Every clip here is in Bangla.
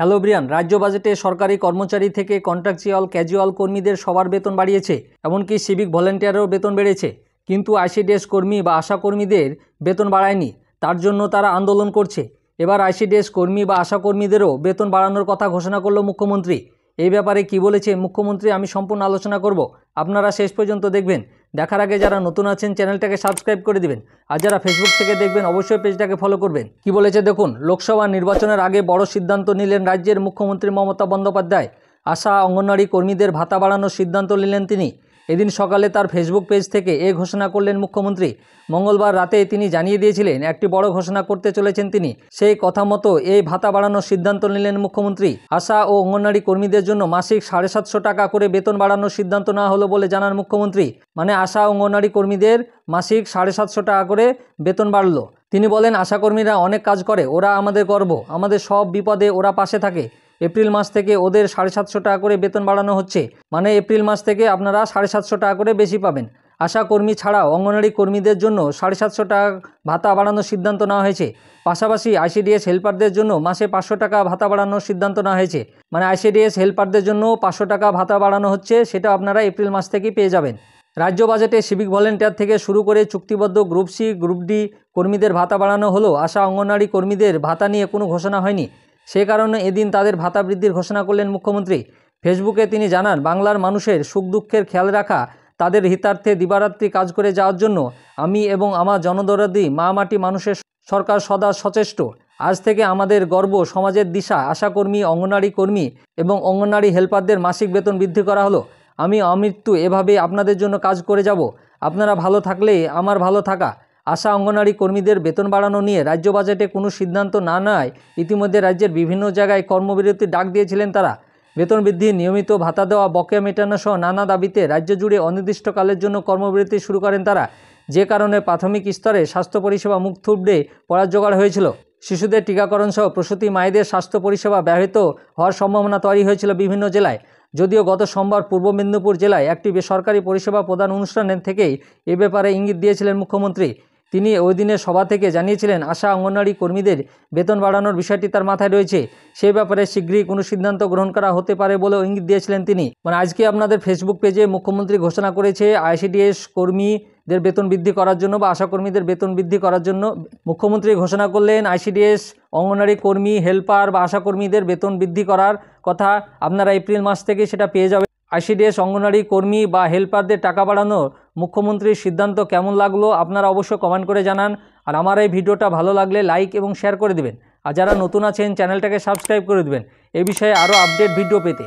হ্যালো ব্রিয়ান, রাজ্য বাজেটে সরকারি কর্মচারী থেকে কন্ট্রাকচুয়াল ক্যাজুয়াল কর্মীদের সবার বেতন বাড়িয়েছে, এমনকি সিভিক ভলেন্টিয়ারেরও বেতন বেড়েছে। কিন্তু আইসিডিএস কর্মী বা আশা কর্মীদের বেতন বাড়ায়নি, তার জন্য তারা আন্দোলন করছে। এবার আইসিডিএস কর্মী বা আশা কর্মীদেরও বেতন বাড়ানোর কথা ঘোষণা করল মুখ্যমন্ত্রী। এই ব্যাপারে কি বলেছে মুখ্যমন্ত্রী আমি সম্পূর্ণ আলোচনা করব, আপনারা শেষ পর্যন্ত দেখবেন। দেখার আগে যারা নতুন আছেন চ্যানেলটাকে সাবস্ক্রাইব করে দিবেন, আর যারা ফেসবুক থেকে দেখবেন অবশ্যই পেজটাকে ফলো করবেন। কি বলেছে দেখুন, লোকসভা নির্বাচনের আগে বড় সিদ্ধান্ত নিলেন রাজ্যের মুখ্যমন্ত্রী মমতা বন্দ্যোপাধ্যায়। আশা অঙ্গনওয়াড়ি কর্মীদের ভাতা বাড়ানোর সিদ্ধান্ত নিলেন তিনি। এদিন সকালে তার ফেসবুক পেজ থেকে এই ঘোষণা করলেন মুখ্যমন্ত্রী। মঙ্গলবার রাতে তিনি জানিয়ে দিয়েছিলেন একটি বড় ঘোষণা করতে চলেছেন তিনি। সেই কথা মতো এই ভাতা বাড়ানোর সিদ্ধান্ত নিলেন মুখ্যমন্ত্রী। আশা ও অঙ্গনওয়াড়ি কর্মীদের জন্য মাসিক 750 টাকা করে বেতন বাড়ানোর সিদ্ধান্ত নেওয়া হলো বলে জানান মুখ্যমন্ত্রী। মানে আশা অঙ্গনওয়াড়ি কর্মীদের মাসিক 750 টাকা করে বেতন বাড়লো। তিনি বলেন, আশাকর্মীরা অনেক কাজ করে, ওরা আমাদের গর্ব, আমাদের সব বিপদে ওরা পাশে থাকে। এপ্রিল মাস থেকে ওদের 750 টাকা করে বেতন বাড়ানো হচ্ছে, মানে এপ্রিল মাস থেকে আপনারা 750 টাকা করে বেশি পাবেন। আশা কর্মী ছাড়াও অঙ্গনওয়াড়ি কর্মীদের জন্য 750 টাকা ভাতা বাড়ানোর সিদ্ধান্ত নেওয়া হয়েছে। পাশাপাশি আইসিডিএস হেল্পারদের জন্য মাসে 500 টাকা ভাতা বাড়ানোর সিদ্ধান্ত নেওয়া হয়েছে। মানে আইসিডিএস হেল্পারদের জন্য 500 টাকা ভাতা বাড়ানো হচ্ছে, সেটা আপনারা এপ্রিল মাস থেকেই পেয়ে যাবেন। রাজ্য বাজেটে সিভিক ভলেন্টিয়ার থেকে শুরু করে চুক্তিবদ্ধ গ্রুপ সি গ্রুপ ডি কর্মীদের ভাতা বাড়ানো হলো। আশা অঙ্গনওয়াড়ি কর্মীদের ভাতা নিয়ে কোনো ঘোষণা হয়নি, সে কারণে এদিন তাদের ভাতা বৃদ্ধির ঘোষণা করলেন মুখ্যমন্ত্রী। ফেসবুকে তিনি জানান, বাংলার মানুষের সুখ দুঃখের খেয়াল রাখা, তাদের হিতার্থে দিবারাত্রি কাজ করে যাওয়ার জন্য আমি এবং আমার জনদরদি মা মাটি মানুষের সরকার সদা সচেষ্ট। আজ থেকে আমাদের গর্ব, সমাজের দিশা। আশাকর্মী, অঙ্গনওয়াড়ি কর্মী এবং অঙ্গনওয়াড়ি হেল্পারদের মাসিক বেতন বৃদ্ধি করা হলো। আমি আমৃত্যু এভাবে আপনাদের জন্য কাজ করে যাব। আপনারা ভালো থাকলে আমার ভালো থাকা। আশা অঙ্গনওয়াড়ি কর্মীদের বেতন বাড়ানো নিয়ে রাজ্য বাজেটে কোনো সিদ্ধান্ত না নেয় ইতিমধ্যে রাজ্যের বিভিন্ন জায়গায় কর্মবিরতির ডাক দিয়েছিলেন তারা। বেতন বৃদ্ধি, নিয়মিত ভাতা দেওয়া, বকেয়া মেটানো সহ নানা দাবিতে রাজ্য জুড়ে অনির্দিষ্টকালের জন্য কর্মবিরতি শুরু করেন তারা, যে কারণে প্রাথমিক স্তরে স্বাস্থ্য পরিষেবা মুখ থুবড়ে পড়ার জোগাড় হয়েছিল। শিশুদের টিকাকরণ সহ প্রসূতি মায়েদের স্বাস্থ্য পরিষেবা ব্যাহত হওয়ার সম্ভাবনা তৈরি হয়েছিল বিভিন্ন জেলায়। যদিও গত সোমবার পূর্ব মেদিনীপুর জেলায় একটি বেসরকারি পরিষেবা প্রদান অনুষ্ঠানের থেকেই এ ব্যাপারে ইঙ্গিত দিয়েছিলেন মুখ্যমন্ত্রী। তিনি ওই দিনের সভা থেকে জানিয়েছিলেন আশা অঙ্গনওয়াড়ি কর্মীদের বেতন বাড়ানোর বিষয়টি তার মাথায় রয়েছে, সেই ব্যাপারে শীঘ্রই কোনো সিদ্ধান্ত গ্রহণ করা হতে পারে বলেও ইঙ্গিত দিয়েছিলেন তিনি। মানে আজকে আপনাদের ফেসবুক পেজে মুখ্যমন্ত্রী ঘোষণা করেছে আইসিডিএস কর্মীদের বেতন বৃদ্ধি করার জন্য বা আশা কর্মীদের বেতন বৃদ্ধি করার জন্য মুখ্যমন্ত্রী ঘোষণা করলেন আইসিডিএস অঙ্গনওয়াড়ি কর্মী, হেল্পার বা আশা কর্মীদের বেতন বৃদ্ধি করার কথা। আপনারা এপ্রিল মাস থেকে সেটা পেয়ে যাবেন। আইসিডিএস অঙ্গনওয়াড়ি কর্মী বা হেল্পারদের টাকা বাড়ানোর মুখ্যমন্ত্রীর সিদ্ধান্ত কেমন লাগলো আপনারা অবশ্যই কমেন্ট করে জানান। আর আমার এই ভিডিওটা ভালো লাগলে লাইক এবং শেয়ার করে দেবেন। আর যারা নতুন আছেন চ্যানেলটাকে সাবস্ক্রাইব করে দেবেন এই বিষয়ে আরও আপডেট ভিডিও পেতে।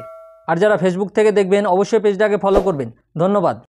আর যারা ফেসবুক থেকে দেখবেন অবশ্যই পেজটাকে ফলো করবেন। ধন্যবাদ।